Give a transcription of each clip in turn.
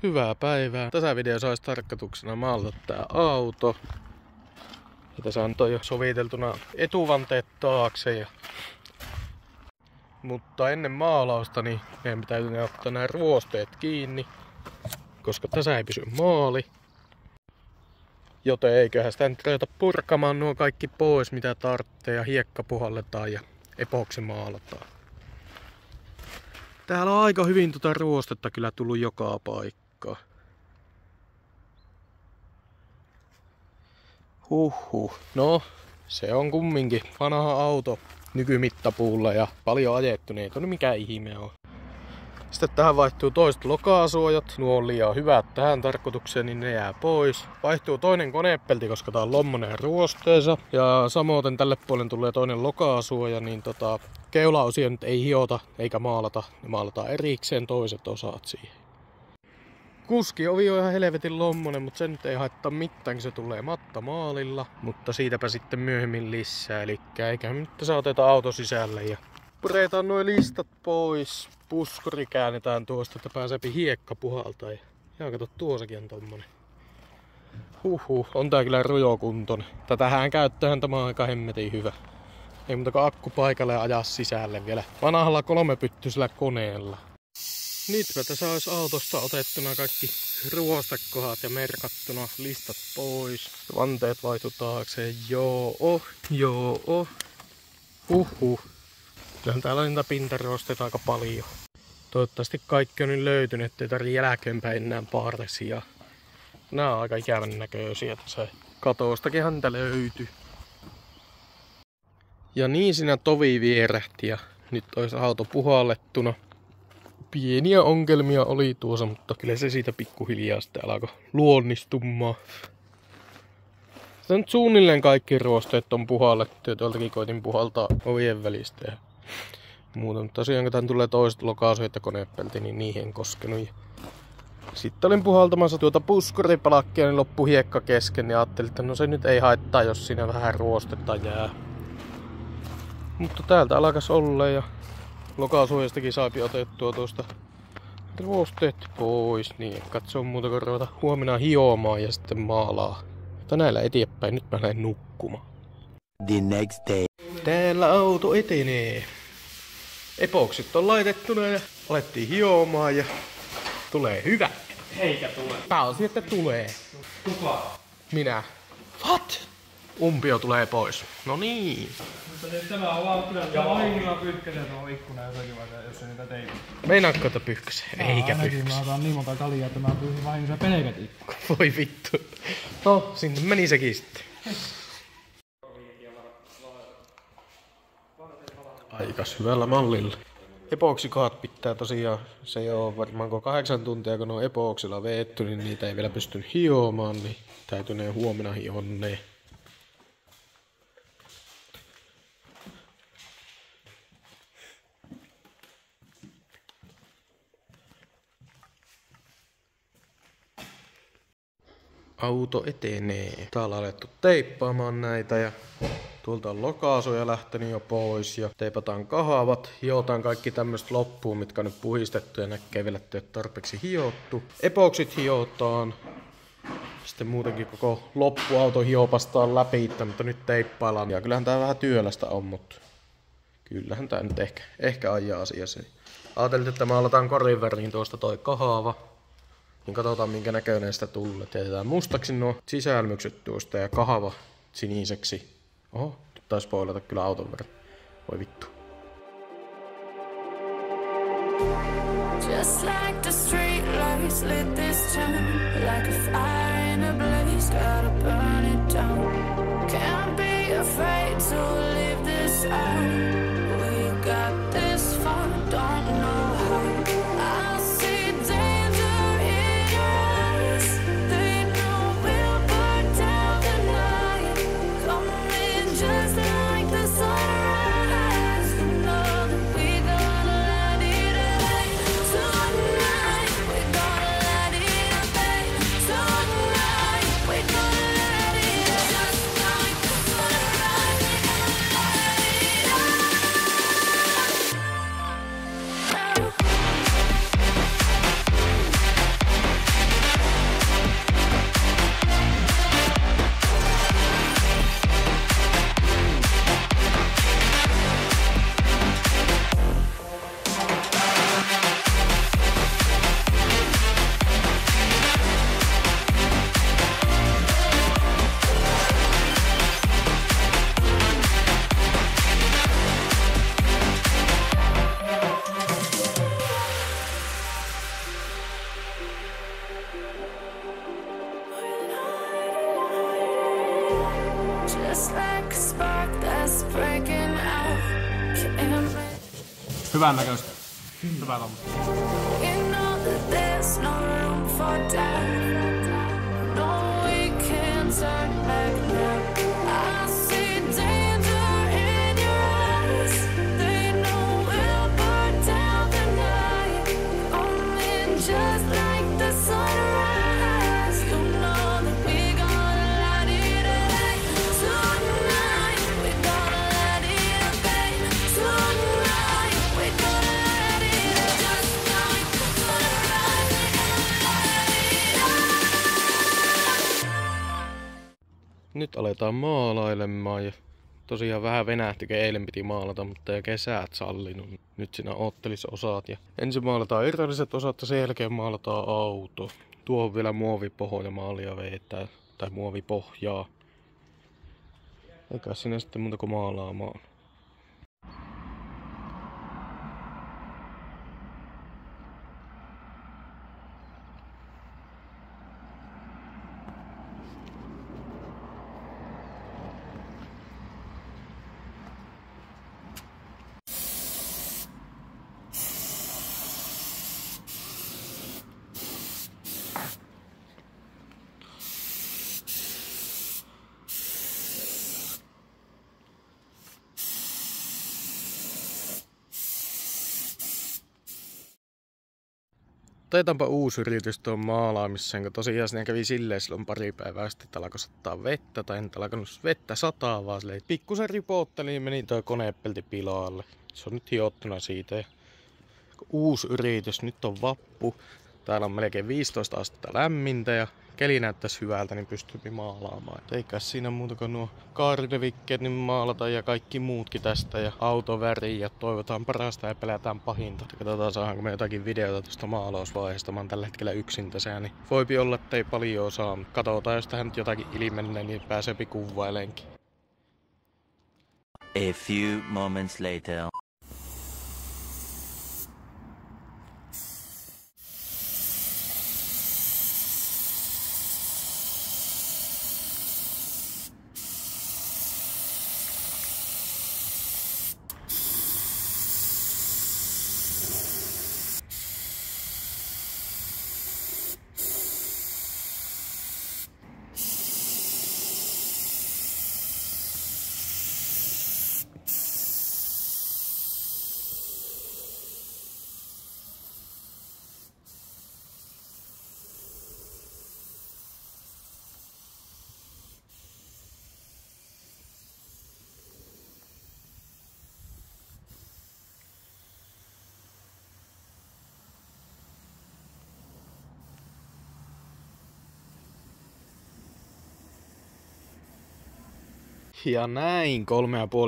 Hyvää päivää. Tässä videossa olisi tarkoituksena maalata tää auto. Ja tässä on jo soviteltuna etuvanteet taakse. Mutta ennen maalausta niin meidän pitää ottaa nämä ruosteet kiinni, koska tässä ei pysy maali. Joten eiköhän sitä nyt ruveta purkamaan nuo kaikki pois mitä tarvitsee ja hiekka puhalletaan ja epoksi maalataan. Täällä on aika hyvin ruostetta kyllä tullut joka paikkaan. No, se on kumminkin vanha auto nykymittapuulla ja paljon ajettu, niin ei tuonne mikään ihme on. Sitten tähän vaihtuu toiset lokasuojat. Nuo on liian hyvät tähän tarkoitukseen, niin ne jää pois. Vaihtuu toinen konepelti, koska tää on lommonen ruosteensa. Ja samoin tälle puolelle tulee toinen lokasuoja, niin keulaosia nyt ei hiota eikä maalata. Ne maalataan erikseen toiset osat siihen. Kuskiovi on ihan helvetin lommonen, mutta se nyt ei haittaa mitään, kun se tulee mattamaalilla. Mutta siitäpä sitten myöhemmin lisää. Elikkä eikä nyt saateta auto sisälle ja puretaan nuo listat pois. Puskuri käännetään tuosta, että pääseepi hiekka puhaltaa. Ja kato, tuossakin on tommonen. On tää kyllä rujokuntoinen. Tätähän käyttöhän tämä on aika hemmetin hyvä. Ei muuta kuin akku paikalle ja ajaa sisälle vielä vanhalla 3-pyttyisellä koneella. Nytpä tässä olisi autosta otettuna kaikki ruostekohat ja merkattuna listat pois. Vanteet vaihtu taakse. Joo. Kyllähän täällä on niitä pintaruosteita aika paljon. Toivottavasti kaikki on nyt löytynyt, ettei tarvitse jälkeenpäin enää paartesia. Nää on aika ikävän näköisiä tässä. Katoostakinhan niitä löytyy. Ja niin siinä tovi vierähti ja nyt olisi auto puhallettuna. Pieniä ongelmia oli tuossa, mutta kyllä se siitä pikkuhiljaa sitten alkoi luonnistumaan. Sitten suunnilleen kaikki ruosteet on puhallettu ja tuoltakin koitin puhaltaa ovien välistä ja muuta. Mutta tosiaan kun tän tulee toiset lokasuojat ja konepelti, niin niihin en koskenut. Sitten olin puhaltamassa tuota puskuripalakkia, niin loppui hiekka kesken ja ajattelin, että no se nyt ei haittaa, jos siinä vähän ruostetta jää. Mutta täältä alkas olla ja lokasuojastakin saapi otettua tuosta ruosteet pois, niin katso muuta kuin ruveta huomenna hiomaan ja sitten maalaa. Mutta näillä eteenpäin, nyt mä lähden nukkumaan. The next day. Täällä auto etenee. Epoksit on laitettuna ja alettiin hiomaan ja tulee hyvä. Eikä tule. Pääosin, että tulee. Kuka? Minä. What? Umpio tulee pois. No niin. Mutta tämä on vaan kyllä vahingolla pyyhkäsen tuohon ikkunaan jotakin vaikka, jos ei niitä teitä. Meinaatko, että pyyhkäsee? Eikä pyyhkäsee. Mä otan niin monta kaljaa, että mä pyyhin vahingossa pelkät ikkunaan. Voi vittu. No, sinne meni sekin sitten. Aikas hyvällä mallilla. Epoksikohat pitää tosiaan, se ei ole varmaan 8 tuntia kun on epoksilla veetty, niin niitä ei vielä pysty hiomaan, niin täytyy ne huomenna hionneen. Auto etenee. Täällä on alettu teippaamaan näitä ja tuolta on lokasuoja lähtenyt jo pois ja teipataan kahavat. Hiotaan kaikki tämmöistä loppuun, mitkä on nyt puhistettu ja näkee vielä, että ei ole tarpeeksi hiottu. Epoksit hiotaan. Sitten muutenkin koko loppuauto hiopastaan läpi, mutta nyt teippaillaan. Ja kyllähän tää vähän työlästä on, mutta kyllähän tää nyt ehkä ajaa asiassa. Ajattelin, että maalataan korin väriin tuosta toi kahava. Niin katsotaan minkä näköinen sitä tulee. Teetään mustaksi nuo sisälmykset tuosta ja kahava siniseksi. Oho, nyt taisi spoilata kyllä auton verran. Voi vittu. Just like the street lights lit this town, like a fire in a blaze, gotta burn it down. Can't be afraid to leave this out. We got this far, don't know how. I see danger in your eyes. They know we'll burn down the night. Coming just like the sunrise. You know that we gonna let it rain. Tonight we gonna let it rain. Tonight we gonna let it just like the sunrise. We gonna let it rain. Just like a spark that's breaking out. Can't make Hyvän näköistä. Hyvä tommoista. you know that there's no room for doubt. No, we can't turn back now. I see danger in your eyes. They know we'll burn down the night. Coming just like the sunrise. You know that we gonna light it up tonight. We gonna light it up, babe. Tonight we gonna light it up just like the sunrise. We gonna light it up. Nyt aletaan maalailemaan ja tosiaan vähän venähti, eilen piti maalata, mutta ei kesät sallinut. Nyt siinä oottelis osat ja ensin maalataan irralliset osat ja sen jälkeen maalataan auto. Tuo on vielä muovipohja maalia vetää tai muovipohjaa. Eikä siinä sitten muuta kuin maalaamaan. Otetaanpa uusi yritys tuon maalaamiseen, kun tosiaan siinä kävi silleen silloin pari päivää sitten, että alkoi sattaa vettä, tai en alkanut vettä sataa, vaan silleen pikkusen ripotteli ja meni toi konepelti pilalle. Se on nyt hiottuna siitä. Ja uusi yritys, nyt on vappu. Täällä on melkein 15 astetta lämmintä ja keli näyttäisi hyvältä, niin pystyy maalaamaan. Eikä siinä muuta kuin nuo kaarilevikkeet niin maalata ja kaikki muutkin tästä ja autoväri ja toivotaan parasta ja pelätään pahinta. Katsotaan saadaanko me jotakin videota tuosta maalausvaiheesta. Mä oon tällä hetkellä yksin tässä, niin voipi olla, että ei paljon osaa. Katsotaan, jos tähän nyt jotakin ilmenee, niin pääseepi kuvailenkin. A few moments later. Ja näin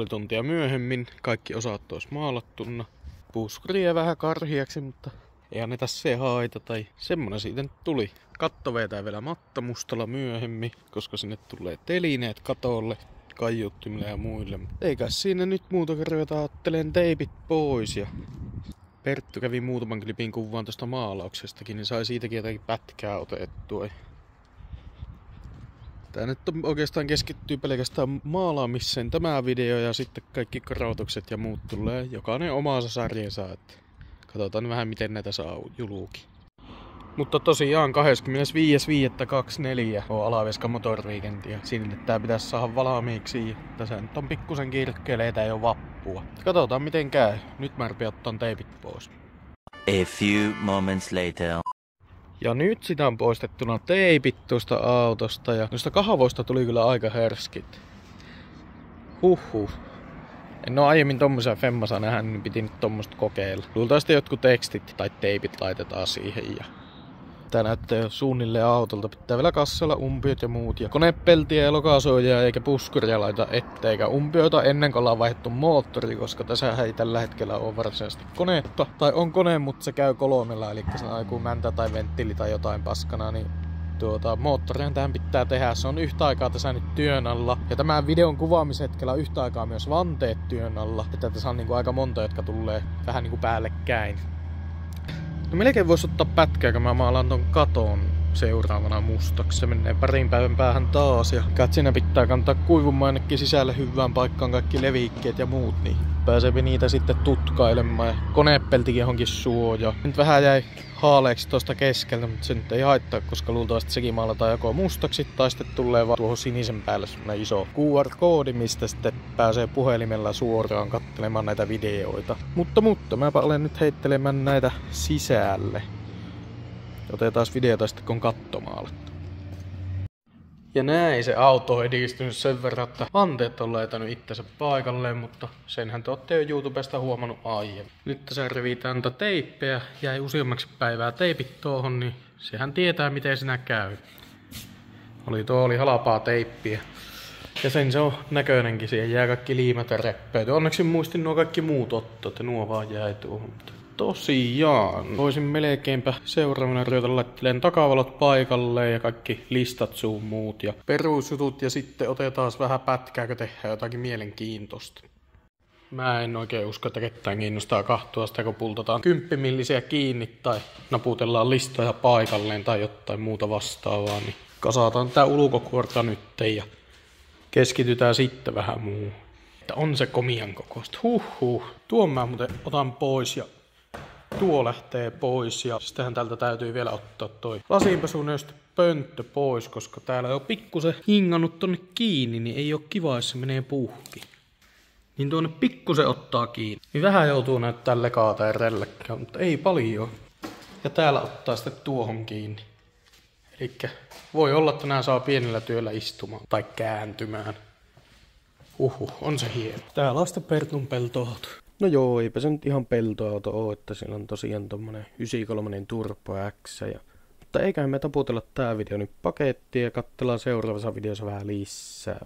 3,5 tuntia myöhemmin kaikki osat olisi maalattuna. Puskuria vähän karhiaksi, mutta ei anneta se haita tai semmonen siitä nyt tuli. Katto vetää vielä mattamustalla myöhemmin, koska sinne tulee telineet katolle, kaiuttimille ja muille. Eikä siinä nyt muuta kuin ruveta ottelen teipit pois. Ja Perttu kävi muutaman klipin kuvaan tuosta maalauksestakin, niin sai siitäkin jotakin pätkää otettua. Tää nyt oikeastaan keskittyy pelkästään maalaamiseen tämä video ja sitten kaikki korotukset ja muut tulee jokainen omaansa sarjansa. Katsotaan vähän miten näitä saa juluukin. Mutta tosiaan 25.5.24 on Alaviska Motor Weekend ja sinne tää pitäisi saada valmiiksi. Tässä nyt on pikkusen kirkkeleitä jo vappua. Katsotaan miten käy. Nyt mä rupean ottaan teipit pois. A few moments later. Ja nyt sitä on poistettuna teipit tuosta autosta ja noista kahvoista tuli kyllä aika härskit. Huhhuh. En oo aiemmin tommosia femmasaa nähnyt, niin piti nyt tommoista kokeilla. Luultavasti jotkut tekstit tai teipit laitetaan siihen ja tää näyttää jo suunnilleen autolta. Pitää vielä kassalla umpiot ja muut. Ja konepeltiä ja lokasuojaa eikä puskuria laita etteikä umpioita ennen kuin ollaan vaihdettu moottori, koska tässä ei tällä hetkellä ole varsinaisesti konetta. Tai on kone, mutta se käy kolonella, eli se on joku mäntä tai venttiili tai jotain paskana, niin moottorihan tähän pitää tehdä. Se on yhtä aikaa tässä nyt työn alla. Ja tämän videon kuvaamishetkellä on yhtä aikaa myös vanteet työn alla. Että tässä on niinku aika monta, jotka tulee vähän niinku päällekkäin. No melkein voisi ottaa pätkää, kun mä maalaan ton katon seuraavana mustaksi. Se menee parin päivän päähän taas ja siinä pitää kantaa kuivumaan ainakin sisälle hyvään paikkaan kaikki levikkeet ja muut, niin pääsee niitä sitten tutkailemaan ja konepeltikin johonkin suojaan. Nyt vähän jäi haaleeksi tosta keskeltä, mutta se nyt ei haittaa, koska luultavasti sekin maalataan joko mustaksi tai sitten tulee vaan tuohon sinisen päälle semmonen iso QR-koodi, mistä sitten pääsee puhelimella suoraan katselemaan näitä videoita. Mutta mäpä olen nyt heittelemään näitä sisälle. Otetaan videota sitten kun kattomaalla. Ja näin se auto on edistynyt sen verran, että vanteet on laitanut itsensä paikalleen, mutta senhän te ootte jo YouTubesta huomannut aiemmin. Nyt tässä revitään teippiä, jäi useammaksi päivää teipit tuohon, niin sehän tietää miten siinä käy. Oli halpaa teippiä. Ja sen se on näköinenkin, siihen jää kaikki liimat ja reppeet. Onneksi muistin nuo kaikki muut ottaa, että nuo vaan jäi tuohon. Tosiaan, voisin melkeinpä seuraavana ruveta laittelemaan takavalot paikalleen ja kaikki listat sun muut ja perusjutut ja sitten otetaan vähän pätkää, kun tehdään jotakin mielenkiintoista. Mä en oikein usko, että ketään kiinnostaa kahtua sitä, kun pultataan 10-millisiä kiinni tai naputellaan listoja paikalleen tai jotain muuta vastaavaa, niin kasataan tää ulkokuorta nytten ja keskitytään sitten vähän muuhun. Että on se komian kokoista. Tuon mä muuten otan pois ja tuo lähtee pois ja sittenhän tältä täytyy vielä ottaa toi lasinpesuneusta pönttö pois, koska täällä on pikkusen hingannut tonne kiinni, niin ei oo kiva, jos se menee puhki. Niin tuonne pikkusen ottaa kiinni. Niin vähän joutuu näyttää lekaa tai relläkkää, mutta ei paljon. Ja täällä ottaa sitten tuohon kiinni. Elikkä voi olla, että nää saa pienellä työllä istumaan tai kääntymään. On se hieno. Täällä on sitten Pertun peltoauto. No joo, eipä se nyt ihan peltoauto oo, että siinä on tosiaan tommonen 93 Turbo X. Mutta eiköhän me taputella tää video nyt pakettiin ja katsellaan seuraavassa videossa vähän lisää.